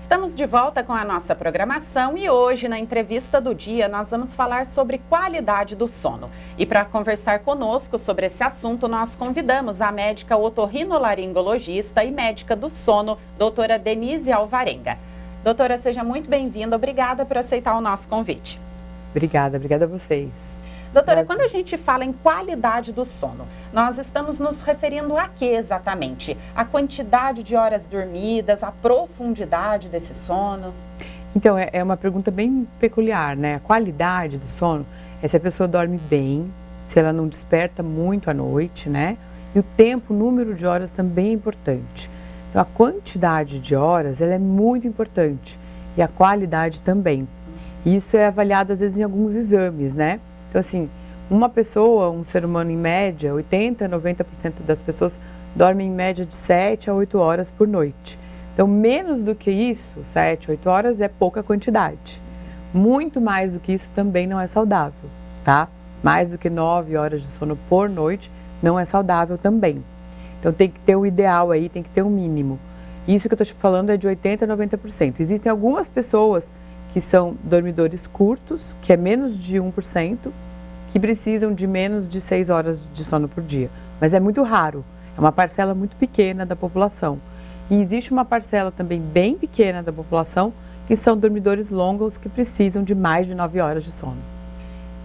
Estamos de volta com a nossa programação e hoje, na entrevista do dia, nós vamos falar sobre qualidade do sono. E para conversar conosco sobre esse assunto, nós convidamos a médica otorrinolaringologista e médica do sono, doutora Denise Alvarenga. Doutora, seja muito bem-vinda. Obrigada por aceitar o nosso convite. Obrigada a vocês. Doutora, quando a gente fala em qualidade do sono, nós estamos nos referindo a que exatamente? A quantidade de horas dormidas, a profundidade desse sono? Então, é uma pergunta bem peculiar, né? A qualidade do sono é se a pessoa dorme bem, se ela não desperta muito à noite, né? E o tempo, o número de horas também é importante. Então, a quantidade de horas, ela é muito importante e a qualidade também. Isso é avaliado, às vezes, em alguns exames, né? Então, assim, uma pessoa, um ser humano em média, 80%, 90% das pessoas dormem em média de 7 a 8 horas por noite. Então, menos do que isso, 7, 8 horas é pouca quantidade. Muito mais do que isso também não é saudável, tá? Mais do que 9 horas de sono por noite não é saudável também. Então, tem que ter o ideal aí, tem que ter um mínimo. Isso que eu estou te falando é de 80% a 90%. Existem algumas pessoas que são dormidores curtos, que é menos de 1%, que precisam de menos de 6 horas de sono por dia. Mas é muito raro, é uma parcela muito pequena da população. E existe uma parcela também bem pequena da população, que são dormidores longos, que precisam de mais de 9 horas de sono.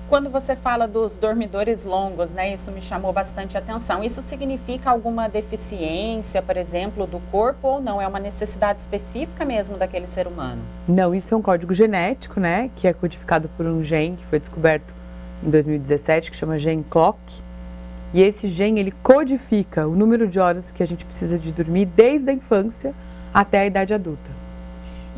Quando você fala dos dormidores longos, né, isso me chamou bastante atenção. Isso significa alguma deficiência, por exemplo, do corpo ou não? É uma necessidade específica mesmo daquele ser humano? Não, isso é um código genético, né, que é codificado por um gene que foi descoberto em 2017, que chama gene clock. E esse gene, ele codifica o número de horas que a gente precisa de dormir desde a infância até a idade adulta.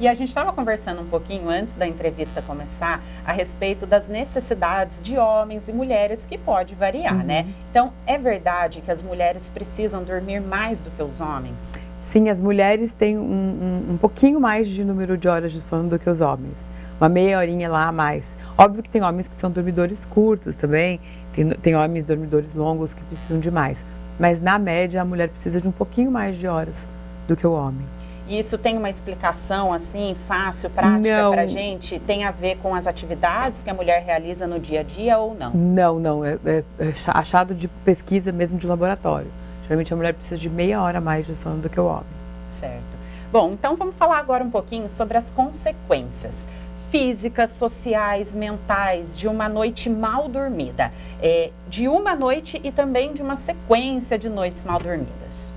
E a gente estava conversando um pouquinho antes da entrevista começar a respeito das necessidades de homens e mulheres, que pode variar, né? Então, é verdade que as mulheres precisam dormir mais do que os homens? Sim, as mulheres têm um pouquinho mais de número de horas de sono do que os homens. Uma meia horinha lá a mais. Óbvio que tem homens que são dormidores curtos também, tem homens dormidores longos que precisam de mais. Mas, na média, a mulher precisa de um pouquinho mais de horas do que o homem. E isso tem uma explicação, assim, fácil, prática para a gente? Tem a ver com as atividades que a mulher realiza no dia a dia ou não? Não. É achado de pesquisa mesmo de laboratório. Geralmente a mulher precisa de meia hora a mais de sono do que o homem. Certo. Bom, então vamos falar agora um pouquinho sobre as consequências físicas, sociais, mentais de uma noite mal dormida. De uma noite e também de uma sequência de noites mal dormidas.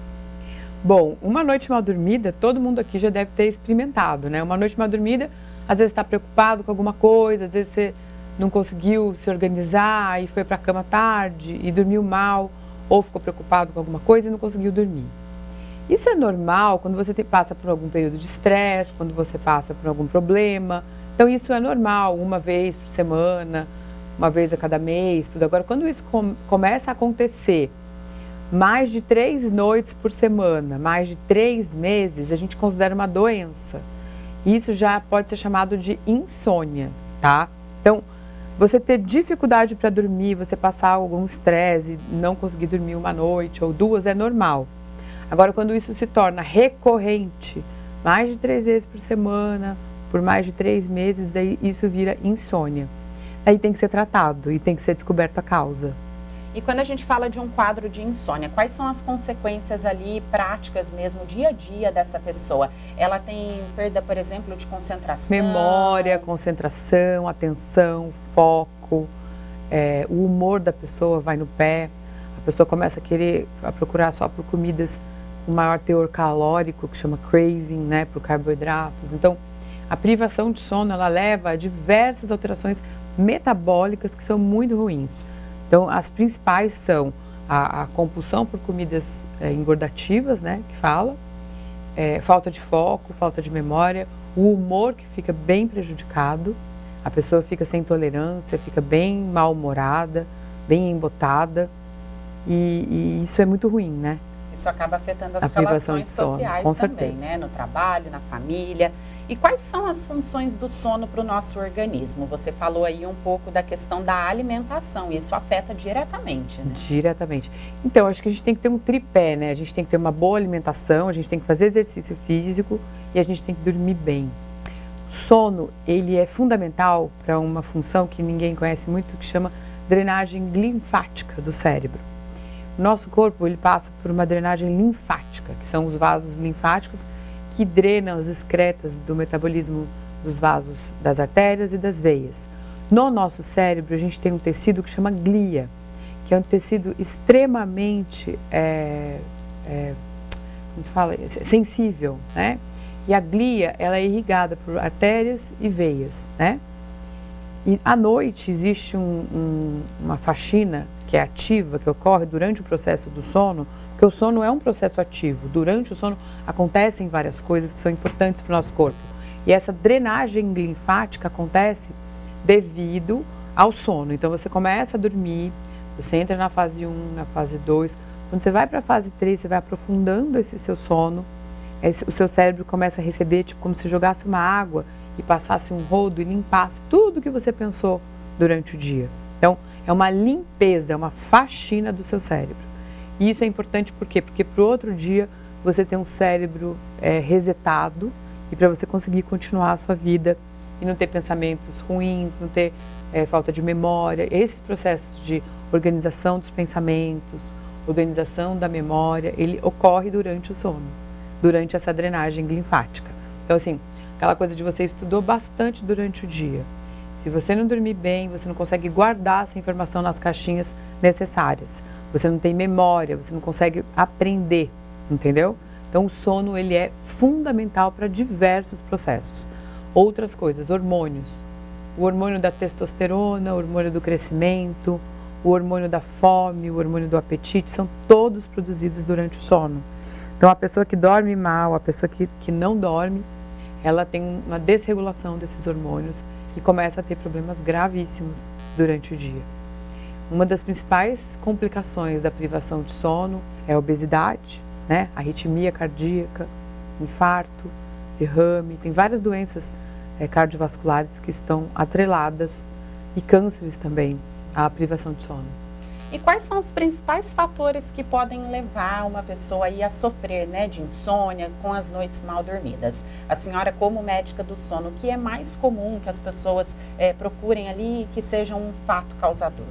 Bom, uma noite mal dormida, todo mundo aqui já deve ter experimentado, né? Uma noite mal dormida, às vezes está preocupado com alguma coisa, às vezes você não conseguiu se organizar e foi para a cama tarde e dormiu mal, ou ficou preocupado com alguma coisa e não conseguiu dormir. Isso é normal quando você passa por algum período de estresse, quando você passa por algum problema. Então isso é normal, uma vez por semana, uma vez a cada mês, tudo. Agora, quando isso começa a acontecer mais de 3 noites por semana, mais de 3 meses, a gente considera uma doença. Isso já pode ser chamado de insônia, tá? Então, você ter dificuldade para dormir, você passar algum estresse, não conseguir dormir uma noite ou 2 é normal. Agora, quando isso se torna recorrente, mais de 3 vezes por semana, por mais de 3 meses, aí isso vira insônia. Aí tem que ser tratado e tem que ser descoberta a causa. E quando a gente fala de um quadro de insônia, quais são as consequências ali práticas mesmo, dia a dia dessa pessoa? Ela tem perda, por exemplo, de concentração? Memória, concentração, atenção, foco, o humor da pessoa vai no pé. A pessoa começa a procurar só por comidas com maior teor calórico, que chama craving, né, por carboidratos. Então, a privação de sono, ela leva a diversas alterações metabólicas que são muito ruins. Então, as principais são a compulsão por comidas engordativas, né, que fala, falta de foco, falta de memória, o humor que fica bem prejudicado, a pessoa fica sem tolerância, fica bem mal-humorada, bem embotada, e isso é muito ruim, né? Isso acaba afetando as relações sociais também, né, no trabalho, na família. E quais são as funções do sono para o nosso organismo? Você falou aí um pouco da questão da alimentação, isso afeta diretamente, né? Diretamente. Então, acho que a gente tem que ter um tripé, né? A gente tem que ter uma boa alimentação, a gente tem que fazer exercício físico e a gente tem que dormir bem. O sono, ele é fundamental para uma função que ninguém conhece muito, que chama drenagem linfática do cérebro. O nosso corpo, ele passa por uma drenagem linfática, que são os vasos linfáticos que drenam as excretas do metabolismo dos vasos das artérias e das veias. No nosso cérebro, a gente tem um tecido que chama glia, que é um tecido extremamente como se fala, sensível, né? E a glia, ela é irrigada por artérias e veias, né? E à noite existe uma faxina que é ativa, que ocorre durante o processo do sono, porque o sono é um processo ativo. Durante o sono acontecem várias coisas que são importantes para o nosso corpo. E essa drenagem linfática acontece devido ao sono. Então você começa a dormir, você entra na fase 1, na fase 2. Quando você vai para a fase 3, você vai aprofundando esse seu sono. O seu cérebro começa a receber, tipo, como se jogasse uma água e passasse um rodo e limpasse tudo que você pensou durante o dia. Então, é uma limpeza, é uma faxina do seu cérebro. E isso é importante por quê? Porque para o outro dia você tem um cérebro resetado e para você conseguir continuar a sua vida e não ter pensamentos ruins, não ter falta de memória. Esses processos de organização dos pensamentos, organização da memória, ele ocorre durante o sono, durante essa drenagem linfática. Então, assim, aquela coisa de você estudou bastante durante o dia. Se você não dormir bem, você não consegue guardar essa informação nas caixinhas necessárias. Você não tem memória, você não consegue aprender, entendeu? Então, o sono, ele é fundamental para diversos processos. Outras coisas, hormônios. O hormônio da testosterona, o hormônio do crescimento, o hormônio da fome, o hormônio do apetite, são todos produzidos durante o sono. Então, a pessoa que dorme mal, a pessoa que não dorme, ela tem uma desregulação desses hormônios e começa a ter problemas gravíssimos durante o dia. Uma das principais complicações da privação de sono é a obesidade, né? Arritmia cardíaca, infarto, derrame, tem várias doenças cardiovasculares que estão atreladas e cânceres também à privação de sono. E quais são os principais fatores que podem levar uma pessoa aí a sofrer, né, de insônia, com as noites mal dormidas? A senhora, como médica do sono, o que é mais comum que as pessoas procurem ali que seja um fato causador?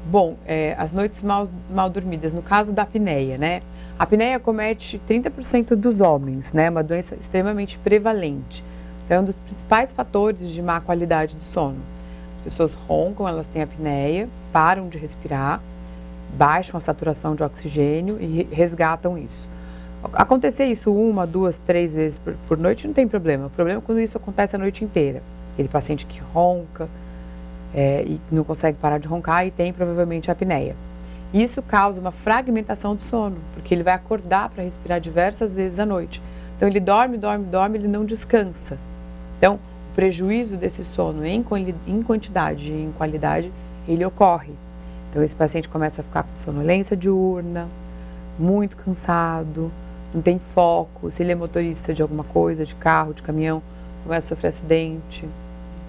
Bom, as noites mal dormidas, no caso da apneia, né? A apneia comete 30% dos homens, né? Uma doença extremamente prevalente. É um dos principais fatores de má qualidade do sono. As pessoas roncam, elas têm apneia, param de respirar, baixam a saturação de oxigênio e resgatam isso. Acontecer isso 1, 2, 3 vezes por noite não tem problema. O problema é quando isso acontece a noite inteira. Aquele paciente que ronca e não consegue parar de roncar e tem provavelmente apneia. Isso causa uma fragmentação do sono, porque ele vai acordar para respirar diversas vezes à noite. Então ele dorme, ele não descansa. Então, o prejuízo desse sono em quantidade e em qualidade, ele ocorre. Então esse paciente começa a ficar com sonolência diurna, muito cansado, não tem foco. Se ele é motorista de alguma coisa, de carro, de caminhão, começa a sofrer acidente,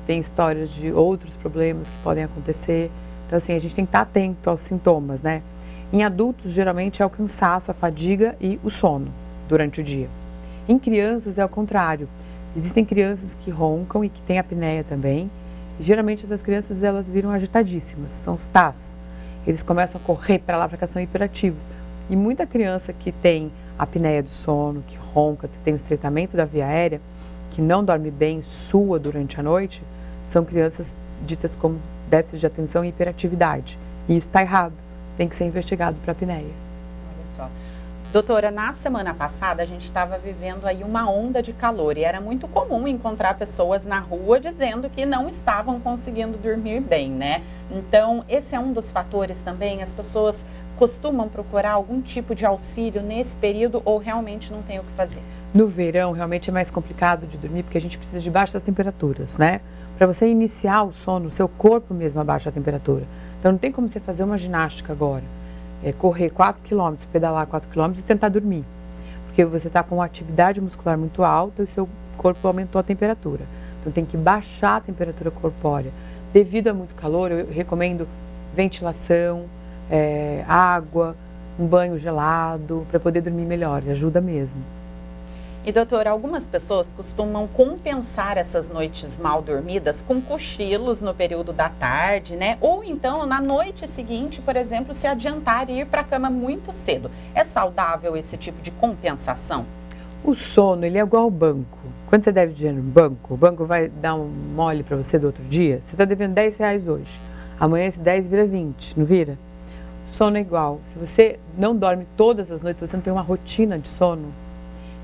tem histórias de outros problemas que podem acontecer. Então, assim, a gente tem que estar atento aos sintomas, né? Em adultos, geralmente é o cansaço, a fadiga e o sono durante o dia. Em crianças é o contrário. Existem crianças que roncam e que têm apneia também. E, geralmente essas crianças, elas viram agitadíssimas, são os TAS. Eles começam a correr para lá, para cá, são hiperativos. E muita criança que tem apneia do sono, que ronca, que tem o estreitamento da via aérea, que não dorme bem, sua durante a noite, são crianças ditas como déficit de atenção e hiperatividade. E isso está errado, tem que ser investigado para apneia. Olha só. Doutora, na semana passada a gente estava vivendo aí uma onda de calor e era muito comum encontrar pessoas na rua dizendo que não estavam conseguindo dormir bem, né? Então, esse é um dos fatores também. As pessoas costumam procurar algum tipo de auxílio nesse período ou realmente não tem o que fazer? No verão, realmente é mais complicado de dormir porque a gente precisa de baixas temperaturas, né? Para você iniciar o sono, o seu corpo mesmo abaixa a temperatura. Então, não tem como você fazer uma ginástica agora. Correr 4 km, pedalar 4 km e tentar dormir. Porque você está com uma atividade muscular muito alta e o seu corpo aumentou a temperatura. Então tem que baixar a temperatura corpórea. Devido a muito calor, eu recomendo ventilação, água, um banho gelado, para poder dormir melhor, ajuda mesmo. E doutora, algumas pessoas costumam compensar essas noites mal dormidas com cochilos no período da tarde, né? Ou então na noite seguinte, por exemplo, se adiantar e ir para a cama muito cedo. É saudável esse tipo de compensação? O sono, ele é igual ao banco. Quando você deve dinheiro no banco, o banco vai dar um mole para você do outro dia. Você está devendo R$10 hoje. Amanhã esse 10 vira 20, não vira? O sono é igual. Se você não dorme todas as noites, você não tem uma rotina de sono,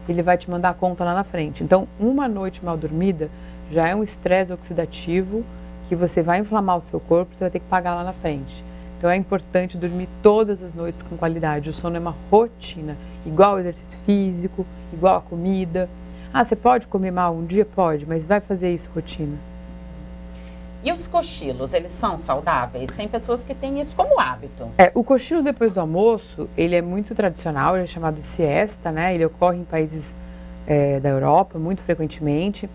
ele vai te mandar a conta lá na frente. Então, uma noite mal dormida já é um estresse oxidativo que você vai inflamar o seu corpo, você vai ter que pagar lá na frente. Então, é importante dormir todas as noites com qualidade. O sono é uma rotina, igual ao exercício físico, igual a comida. Ah, você pode comer mal um dia? Pode, mas vai fazer isso rotina. E os cochilos, eles são saudáveis? Tem pessoas que têm isso como hábito. O cochilo depois do almoço, ele é muito tradicional, ele é chamado siesta, né? Ele ocorre em países da Europa muito frequentemente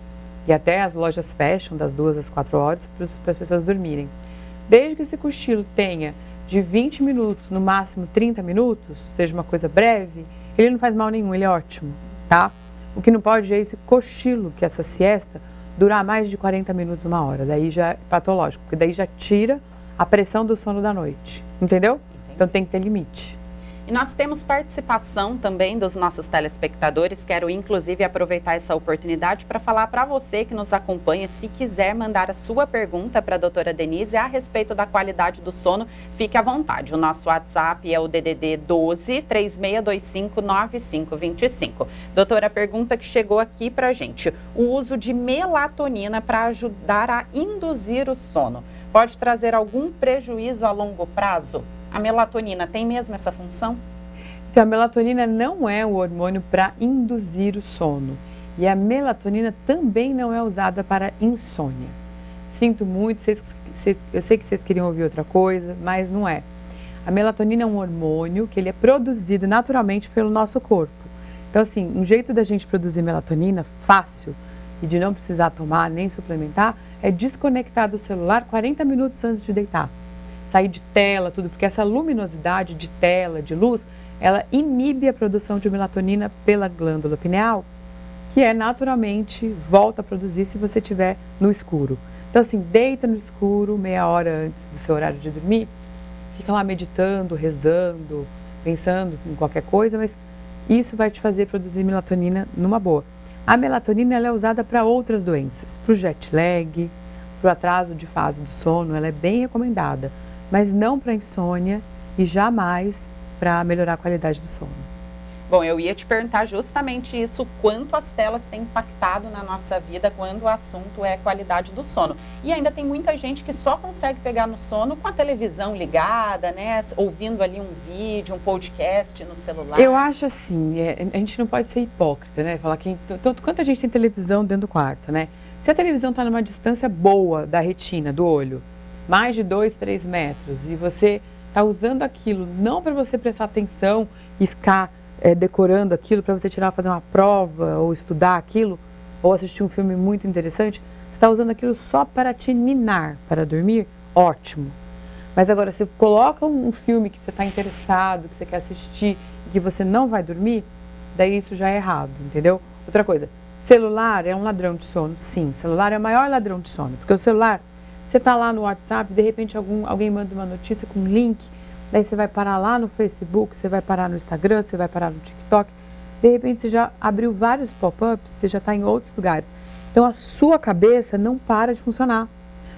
e até as lojas fecham das 2 às 4 horas para as pessoas dormirem. Desde que esse cochilo tenha de 20 minutos, no máximo 30 minutos, seja uma coisa breve, ele não faz mal nenhum, ele é ótimo, tá? O que não pode é esse cochilo, que é essa siesta, durar mais de 40 minutos, 1 hora. Daí já é patológico, porque daí já tira a pressão do sono da noite. Entendeu? Entendi. Então tem que ter limite. E nós temos participação também dos nossos telespectadores. Quero, inclusive, aproveitar essa oportunidade para falar para você que nos acompanha, se quiser mandar a sua pergunta para a doutora Denise a respeito da qualidade do sono, fique à vontade. O nosso WhatsApp é o DDD 12 3625 9525. Doutora, a pergunta que chegou aqui para a gente: o uso de melatonina para ajudar a induzir o sono pode trazer algum prejuízo a longo prazo? A melatonina tem mesmo essa função? Então, a melatonina não é o hormônio para induzir o sono. E a melatonina também não é usada para insônia. Sinto muito, eu sei que vocês queriam ouvir outra coisa, mas não é. A melatonina é um hormônio que ele é produzido naturalmente pelo nosso corpo. Então, assim, um jeito da gente produzir melatonina fácil e de não precisar tomar nem suplementar é desconectar do celular 40 minutos antes de deitar. Sair de tela, tudo, porque essa luminosidade de tela, de luz, ela inibe a produção de melatonina pela glândula pineal, que naturalmente volta a produzir se você estiver no escuro. Então, assim, deita no escuro meia hora antes do seu horário de dormir, fica lá meditando, rezando, pensando em qualquer coisa, mas isso vai te fazer produzir melatonina numa boa. A melatonina ela é usada para outras doenças, para o jet lag, para o atraso de fase do sono, ela é bem recomendada, mas não para insônia e jamais para melhorar a qualidade do sono. Bom, eu ia te perguntar justamente isso, quanto as telas têm impactado na nossa vida quando o assunto é qualidade do sono. E ainda tem muita gente que só consegue pegar no sono com a televisão ligada, né? Ouvindo ali um vídeo, um podcast no celular. Eu acho assim, a gente não pode ser hipócrita, né? Falar que quanta gente tem televisão dentro do quarto, né? Se a televisão está numa distância boa da retina, do olho, mais de 2, 3 metros, e você está usando aquilo não para você prestar atenção e ficar decorando aquilo para você fazer uma prova ou estudar aquilo, ou assistir um filme muito interessante, você está usando aquilo só para te ninar, para dormir, ótimo. Mas agora, você coloca um filme que você está interessado, que você quer assistir, e que você não vai dormir, daí isso já é errado, entendeu? Outra coisa, celular é um ladrão de sono? Sim, celular é o maior ladrão de sono, porque o celular, você está lá no WhatsApp, de repente alguém manda uma notícia com um link, daí você vai parar lá no Facebook, você vai parar no Instagram, você vai parar no TikTok, de repente você já abriu vários pop-ups, você já está em outros lugares. Então a sua cabeça não para de funcionar,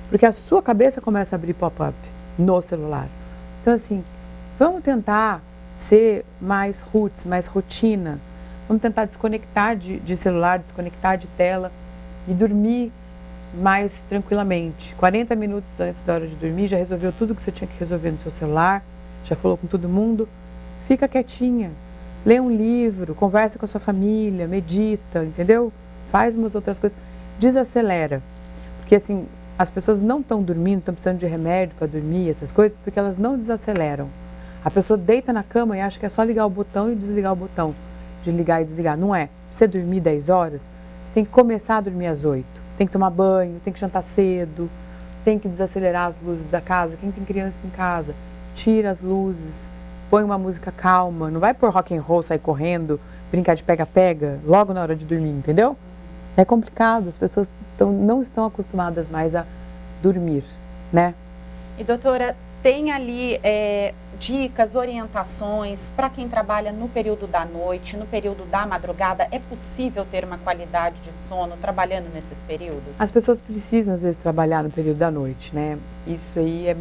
porque a sua cabeça começa a abrir pop-up no celular. Então assim, vamos tentar ser mais roots, mais rotina, vamos tentar desconectar de celular, desconectar de tela e dormir mais tranquilamente. 40 minutos antes da hora de dormir, já resolveu tudo que você tinha que resolver no seu celular, já falou com todo mundo, fica quietinha, lê um livro, conversa com a sua família, medita, entendeu? Faz umas outras coisas, desacelera, porque assim, as pessoas não estão dormindo, estão precisando de remédio para dormir, essas coisas, porque elas não desaceleram. A pessoa deita na cama e acha que é só ligar o botão e desligar o botão, de ligar e desligar. Não é. Você dormir 10 horas, você Você tem que começar a dormir às 8. Tem que tomar banho, tem que jantar cedo, tem que desacelerar as luzes da casa. Quem tem criança em casa, tira as luzes, põe uma música calma. Não vai pôr rock and roll, sair correndo, brincar de pega-pega, logo na hora de dormir, entendeu? É complicado, as pessoas não estão acostumadas mais a dormir, né? E doutora, tem ali dicas, orientações para quem trabalha no período da noite, no período da madrugada? É possível ter uma qualidade de sono trabalhando nesses períodos? As pessoas precisam, às vezes, trabalhar no período da noite, né? Isso aí é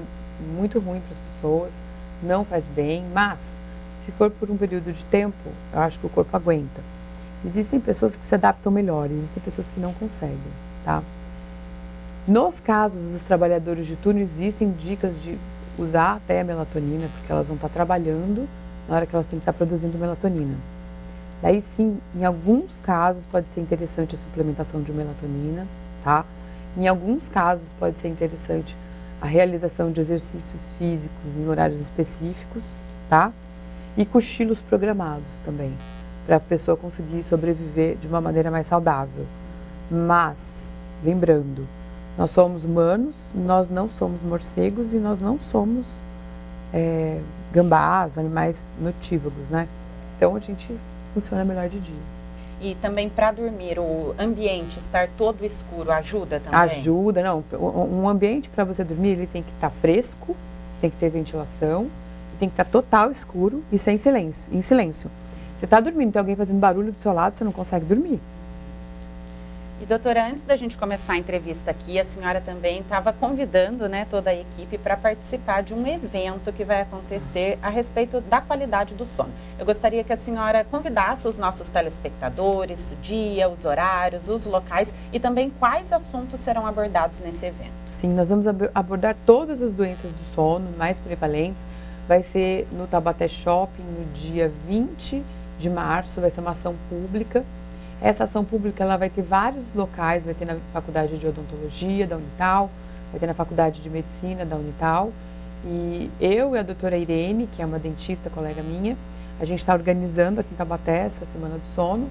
muito ruim para as pessoas, não faz bem, mas se for por um período de tempo, eu acho que o corpo aguenta. Existem pessoas que se adaptam melhor, existem pessoas que não conseguem, tá? Nos casos dos trabalhadores de turno, existem dicas de usar até a melatonina, porque elas vão estar trabalhando na hora que elas têm que estar produzindo melatonina. Daí sim, em alguns casos pode ser interessante a suplementação de melatonina, tá? Em alguns casos pode ser interessante a realização de exercícios físicos em horários específicos, tá? E cochilos programados também, para a pessoa conseguir sobreviver de uma maneira mais saudável. Mas, lembrando, nós somos humanos, nós não somos morcegos e nós não somos gambás, animais noctívagos, né? Então a gente funciona melhor de dia. E também para dormir, o ambiente estar todo escuro ajuda também? Ajuda, não. Um ambiente para você dormir, ele tem que estar fresco, tem que ter ventilação, tem que estar total escuro e sem silêncio, em silêncio. Você está dormindo, tem alguém fazendo barulho do seu lado, você não consegue dormir. E doutora, antes da gente começar a entrevista aqui, a senhora também estava convidando, né, toda a equipe para participar de um evento que vai acontecer a respeito da qualidade do sono. Eu gostaria que a senhora convidasse os nossos telespectadores, o dia, os horários, os locais e também quais assuntos serão abordados nesse evento. Sim, nós vamos abordar todas as doenças do sono mais prevalentes. Vai ser no Taubaté Shopping no dia 20 de março, vai ser uma ação pública. Essa ação pública ela vai ter vários locais, vai ter na Faculdade de Odontologia da Unital, vai ter na Faculdade de Medicina da Unital. E eu e a doutora Irene, que é uma dentista, colega minha, a gente está organizando aqui em Taubaté essa Semana do Sono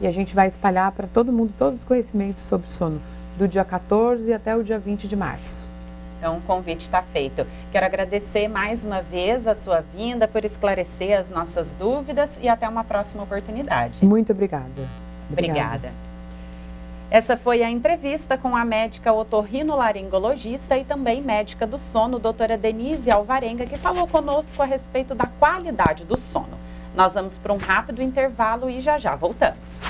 e a gente vai espalhar para todo mundo todos os conhecimentos sobre sono, do dia 14 até o dia 20 de março. Então, o convite está feito. Quero agradecer mais uma vez a sua vinda por esclarecer as nossas dúvidas e até uma próxima oportunidade. Muito obrigada. Obrigada. Essa foi a entrevista com a médica otorrinolaringologista e também médica do sono, doutora Denise Alvarenga, que falou conosco a respeito da qualidade do sono. Nós vamos para um rápido intervalo e já voltamos.